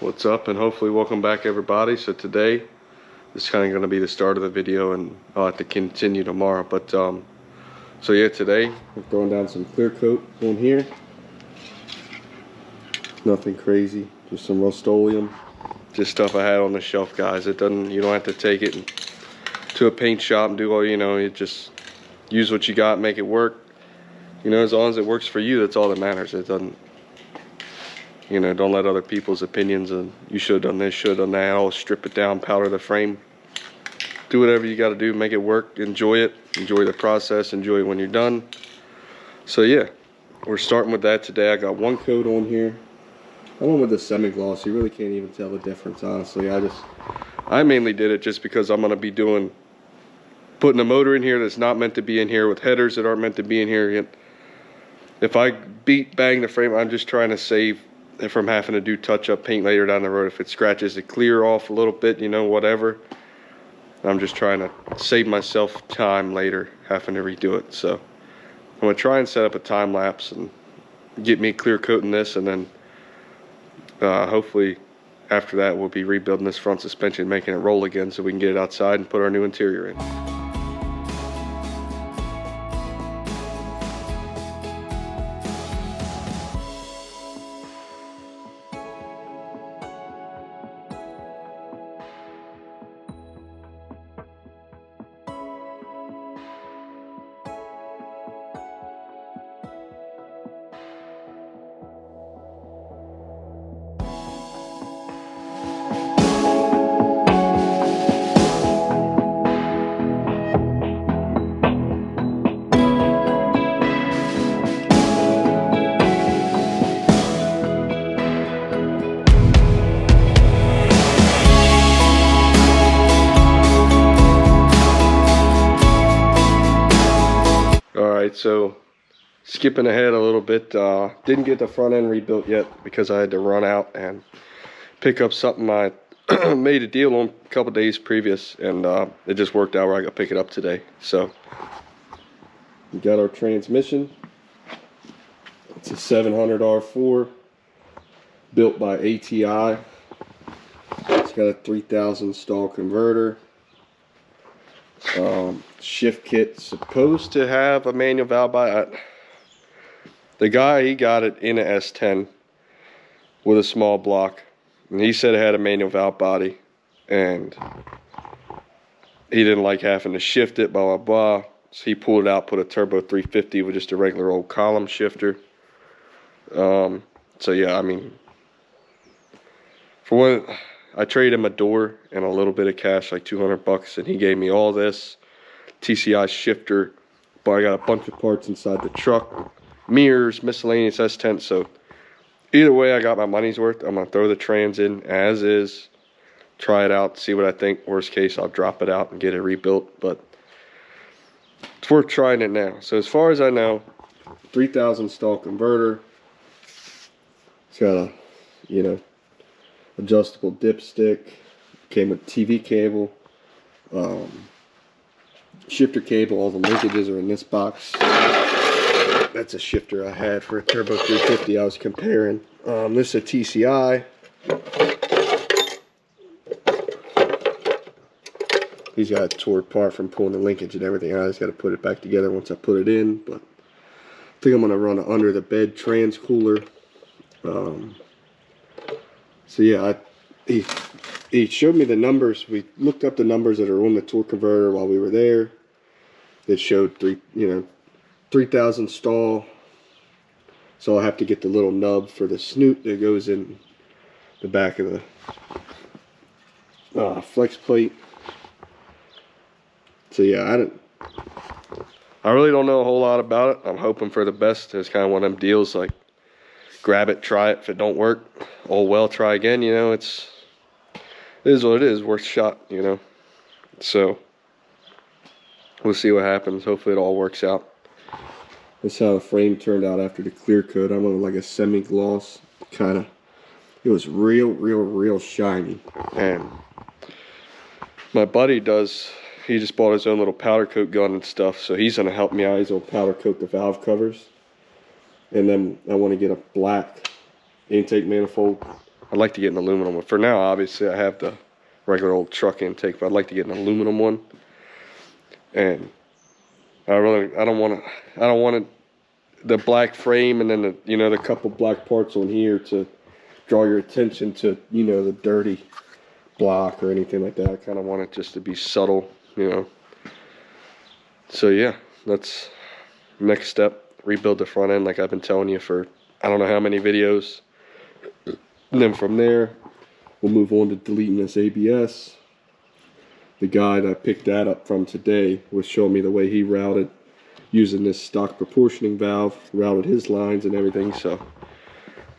What's up, and hopefully welcome back everybody. So today this is kind of going to be the start of the video, and I'll have to continue tomorrow, but so yeah, today we're throwing down some clear coat on here. Nothing crazy, just some Rust-Oleum, just stuff I had on the shelf, guys. You don't have to take it to a paint shop and do all, you just use what you got, make it work, as long as it works for you. That's all that matters. It doesn't, don't let other people's opinions and you should have done this, should have done that, I'll strip it down, powder the frame. Do whatever you got to do, make it work, enjoy it, enjoy the process, enjoy it when you're done. So yeah, we're starting with that today. I got one coat on here. I went with the semi-gloss. You really can't even tell the difference, honestly. I mainly did it just because I'm going to be putting a motor in here that's not meant to be in here, with headers that aren't meant to be in here. If I bang the frame, I'm just trying to save from having to do touch-up paint later down the road. If it scratches it clear off a little bit, whatever. I'm just trying to save myself time later having to redo it. So I'm going to try and set up a time lapse and get me clear coating this, and then hopefully after that we'll be rebuilding this front suspension, making it roll again so we can get it outside and put our new interior in. Alright, so skipping ahead a little bit, didn't get the front end rebuilt yet because I had to run out and pick up something I made a deal on a couple days previous, and it just worked out where I could pick it up today. So we got our transmission. It's a 700 R4 built by ATI. It's got a 3000 stall converter. Shift kit supposed to have a manual valve by the guy. He got it in a S10 with a small block, and he said it had a manual valve body, and he didn't like having to shift it, blah blah blah. So he pulled it out, put a turbo 350 with just a regular old column shifter. So yeah, I mean, for one, I traded him a door and a little bit of cash, like 200 bucks, and he gave me all this TCI shifter, but I got a bunch of parts inside the truck, mirrors, miscellaneous S10. So either way, I got my money's worth. I'm gonna throw the trans in as is, try it out, see what I think. Worst case, I'll drop it out and get it rebuilt, but it's worth trying it now. So as far as I know, 3000 stall converter. It's got a adjustable dipstick, came with TV cable, shifter cable. All the linkages are in this box. That's a shifter I had for a turbo 350 I was comparing. This is a TCI. He's got it tore apart from pulling the linkage and everything. I just got to put it back together once I put it in, but I think I'm going to run an under the bed trans cooler. So yeah, he showed me the numbers. We looked up the numbers that are on the torque converter while we were there. It showed 3000 stall. So I'll have to get the little nub for the snoot that goes in the back of the flex plate. So yeah, I really don't know a whole lot about it. I'm hoping for the best. It's kind of one of them deals, like, grab it, try it. If it don't work, oh well, try again. It is what it is, worth a shot. So we'll see what happens. Hopefully it all works out. This is how the frame turned out after the clear coat. I went with like a semi-gloss kind of. It was real shiny. And my buddy he just bought his own little powder coat gun and stuff, so he's gonna help me out. He's gonna powder coat the valve covers. And then I want to get a black intake manifold I'd like to get an aluminum one. For now, obviously, I have the regular old truck intake, but I'd like to get an aluminum one. And I don't want it, the black frame and then the, you know, the couple black parts on here to draw your attention to, you know, the dirty block or anything like that. I kind of want it just to be subtle, you know. So yeah, that's next step. Rebuild the front end like I've been telling you for I don't know how many videos. And then from there, we'll move on to deleting this ABS. The guy that I picked that up from today was showing me the way he routed using this stock proportioning valve, routed his lines and everything. So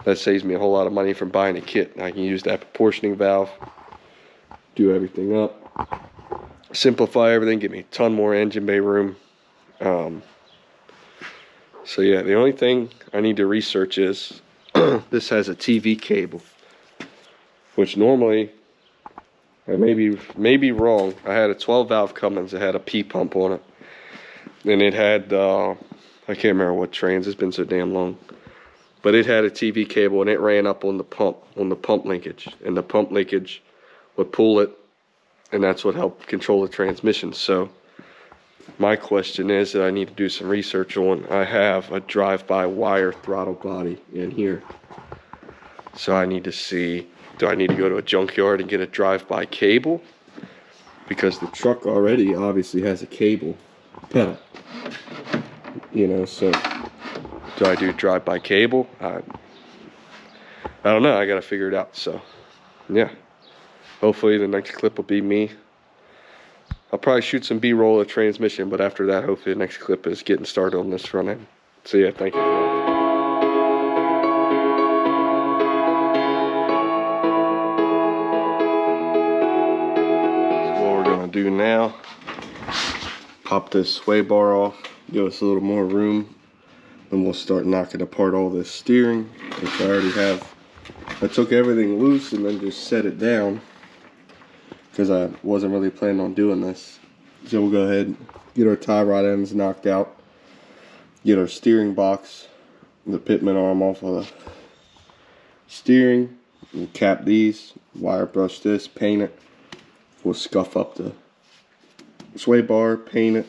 that saves me a whole lot of money from buying a kit. I can use that proportioning valve, do everything up, simplify everything, give me a ton more engine bay room. So yeah, the only thing I need to research is this has a TV cable, which normally, I may be wrong. I had a 12 valve Cummins that had a P pump on it, and it had I can't remember what trans. It's been so damn long, but it had a TV cable and it ran up on the pump linkage, and the pump linkage would pull it, and that's what helped control the transmission. So my question is that I need to do some research on. I have a drive-by wire throttle body in here, so I need to see, do I need to go to a junkyard and get a drive-by cable? Because the truck already obviously has a cable pedal, you know. So do I do drive-by cable? I don't know. I gotta figure it out. So yeah, hopefully the next clip will be me. I'll probably shoot some B-roll of transmission, but after that, hopefully the next clip is getting started on this front end. So yeah, thank you for watching. So what we're gonna do now, pop this sway bar off, give us a little more room, then we'll start knocking apart all this steering, which I already have. I took everything loose and then just set it down, because I wasn't really planning on doing this. So we'll go ahead and get our tie rod ends knocked out, get our steering box, the pitman arm off of the steering, and cap these, wire brush this, paint it. We'll scuff up the sway bar, paint it.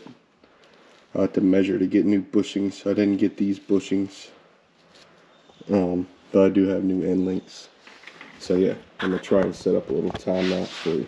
I have to measure to get new bushings. I didn't get these bushings, but I do have new end links. So yeah, I'm gonna try and set up a little time lapse for you.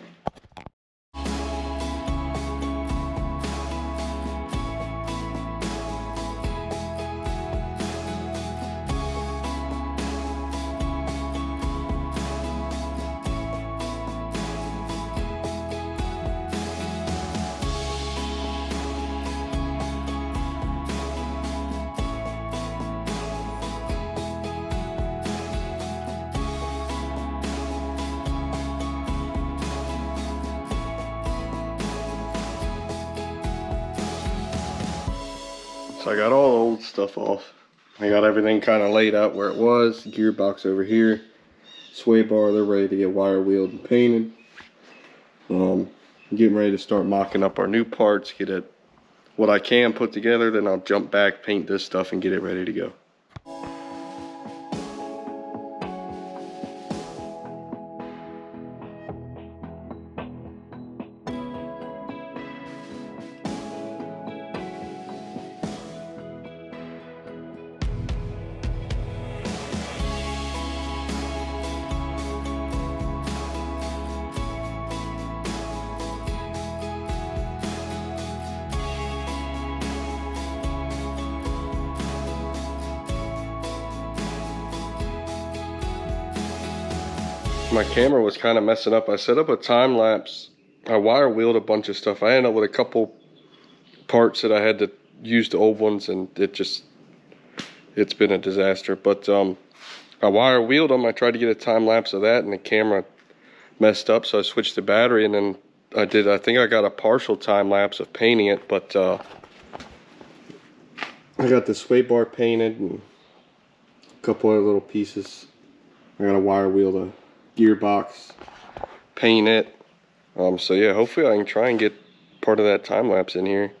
So I got all the old stuff off. I got everything kind of laid out where it was. Gearbox over here. Sway bar, they're ready to get wire wheeled and painted. Getting ready to start mocking up our new parts, get it what I can put together, then I'll jump back, paint this stuff, and get it ready to go. My camera was kind of messing up. I set up a time lapse. I wire wheeled a bunch of stuff. I ended up with a couple parts that I had to use the old ones, and it's been a disaster. But I wire wheeled them. I tried to get a time lapse of that, and the camera messed up, so I switched the battery, and then I think I got a partial time lapse of painting it, but I got the sway bar painted and a couple other little pieces. I got a wire wheel the gearbox, paint it. So yeah, hopefully I can try and get part of that time lapse in here,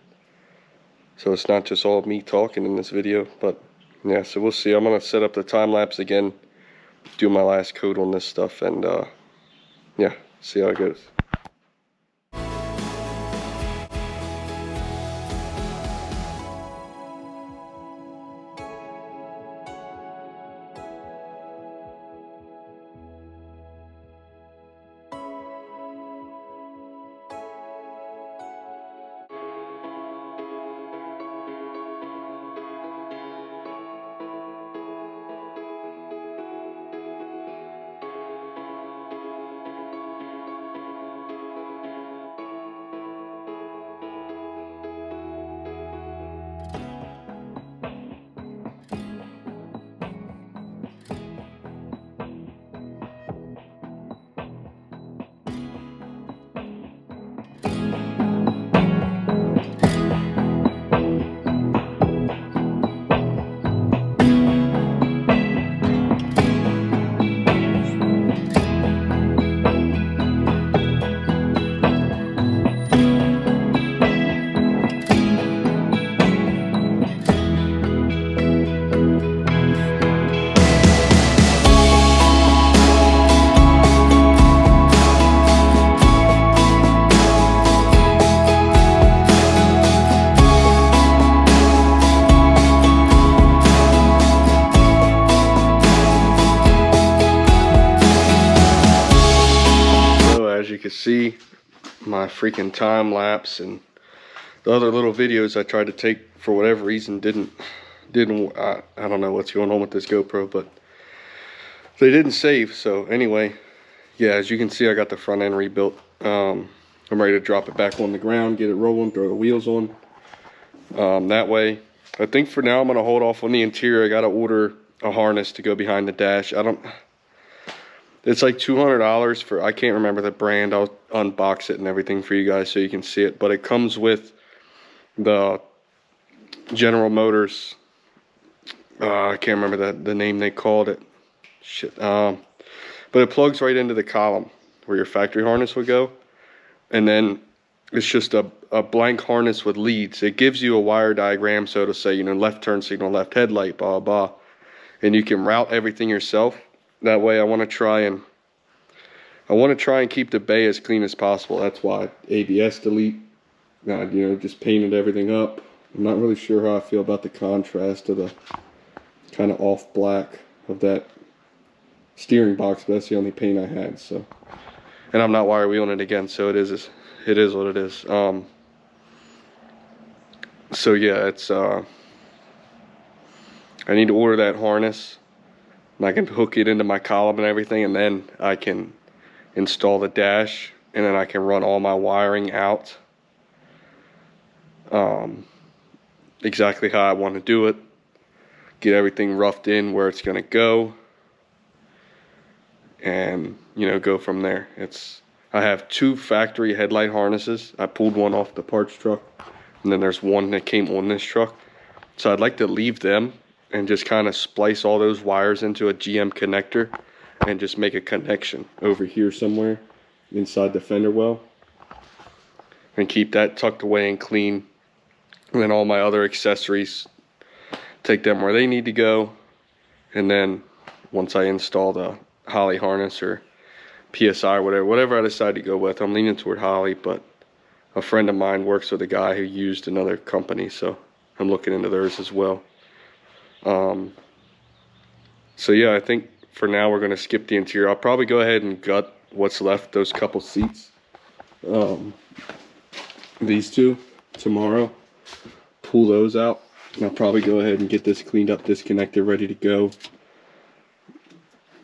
so it's not just all me talking in this video. But yeah, so we'll see. I'm gonna set up the time lapse again do my last coat on this stuff, and yeah, see how it goes. As you can see, my freaking time lapse and the other little videos I tried to take, for whatever reason, didn't I don't know what's going on with this GoPro, but they didn't save. So anyway, yeah, as you can see, I got the front end rebuilt. I'm ready to drop it back on the ground, get it rolling, throw the wheels on. That way, I think for now I'm gonna hold off on the interior. I gotta order a harness to go behind the dash. It's like $200 for, I can't remember the brand. I'll unbox it and everything for you guys so you can see it. But it comes with the General Motors, I can't remember the name they called it. Shit. But it plugs right into the column where your factory harness would go. And then it's just a blank harness with leads. It gives you a wire diagram, so it'll say, you know, left turn signal, left headlight, blah, blah. And you can route everything yourself. That way I want to try and keep the bay as clean as possible. That's why ABS delete, you know, just painted everything up. I'm not really sure how I feel about the contrast of the kind of off black of that steering box, but that's the only paint I had. So, and I'm not wire wheeling it again, so it is what it is. So yeah, it's I need to order that harness. And I can hook it into my column and everything, and then I can install the dash, and then I can run all my wiring out exactly how I want to do it, get everything roughed in where it's going to go, and, you know, go from there. I have 2 factory headlight harnesses. I pulled one off the parts truck, and then there's one that came on this truck. So I'd like to leave them and just kind of splice all those wires into a GM connector and just make a connection over here somewhere inside the fender well and keep that tucked away and clean. And then all my other accessories, take them where they need to go. And then once I install the Holley harness or PSI or whatever I decide to go with, I'm leaning toward Holley, but a friend of mine works with a guy who used another company, so I'm looking into theirs as well. So yeah, I think for now we're going to skip the interior. I'll probably go ahead and gut what's left, those couple seats, these 2 tomorrow, pull those out, and I'll probably go ahead and get this cleaned up, this connector ready to go,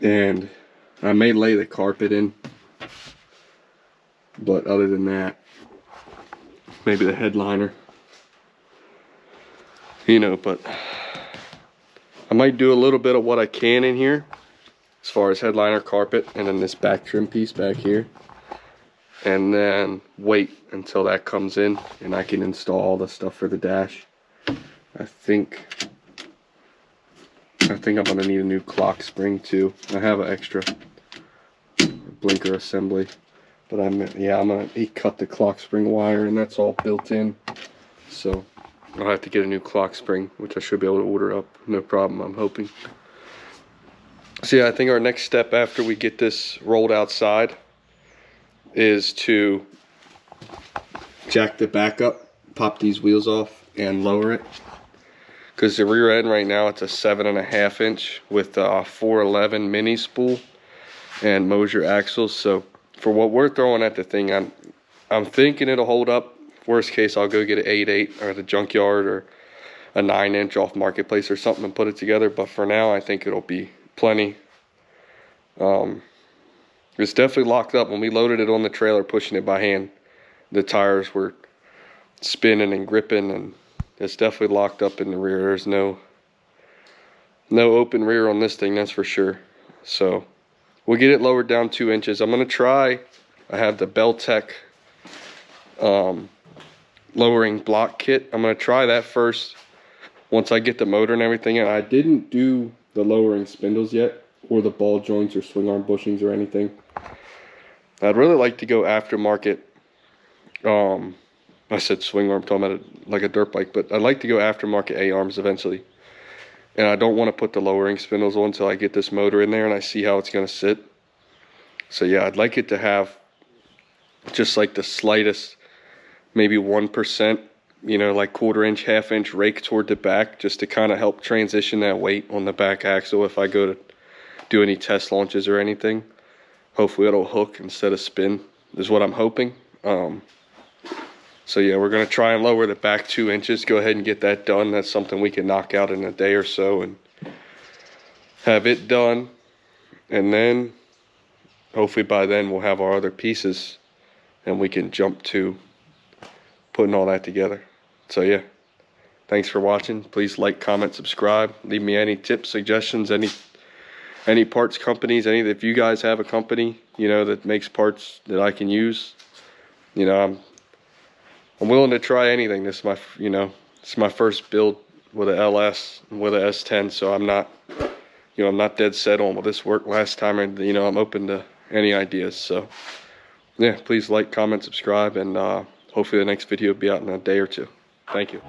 and I may lay the carpet in, but other than that, maybe the headliner, you know, but I might do a little bit of what I can in here as far as headliner, carpet, and then this back trim piece back here, and then wait until that comes in and I can install all the stuff for the dash. I think I'm gonna need a new clock spring too. I have an extra blinker assembly, but I'm gonna cut the clock spring wire, and that's all built in, so I'll have to get a new clock spring, which I should be able to order up, no problem, I'm hoping. So yeah, I think our next step after we get this rolled outside is to jack the back up, pop these wheels off, and lower it. Because the rear end right now, it's a 7.5 inch with a 411 mini spool and Mosier axles. So for what we're throwing at the thing, I'm thinking it'll hold up. Worst case, I'll go get an 8.8 or the junkyard or a 9 inch off Marketplace or something and put it together. But for now, I think it'll be plenty. It's definitely locked up. When we loaded it on the trailer, pushing it by hand, the tires were spinning and gripping, and it's definitely locked up in the rear. There's no open rear on this thing, that's for sure. So we'll get it lowered down 2 inches. I'm gonna try, I have the Beltec lowering block kit. I'm gonna try that first once I get the motor and everything. And I didn't do the lowering spindles yet, or the ball joints or swing arm bushings or anything. I'd really like to go aftermarket. I said swing arm, talking about it like a dirt bike, but I'd like to go aftermarket A-arms eventually. And I don't want to put the lowering spindles on until I get this motor in there and I see how it's going to sit. So yeah, I'd like it to have just like the slightest, maybe 1%, you know, like 1/4 inch, 1/2 inch rake toward the back, just to kind of help transition that weight on the back axle if I go to do any test launches or anything. Hopefully it'll hook instead of spin, is what I'm hoping. So yeah, we're gonna try and lower the back 2 inches. Go ahead and get that done. That's something we can knock out in a day or so and have it done. And then hopefully by then we'll have our other pieces and we can jump to putting all that together. So yeah, thanks for watching. Please like, comment, subscribe. Leave me any tips, suggestions, any parts companies, if you guys have a company, you know, that makes parts that I can use, you know, I'm willing to try anything. This is my, you know, it's my first build with a LS and with a S10, so I'm not, you know, I'm not dead set on will this work last time, and you know, I'm open to any ideas. So yeah, please like, comment, subscribe, and hopefully the next video will be out in a day or two. Thank you.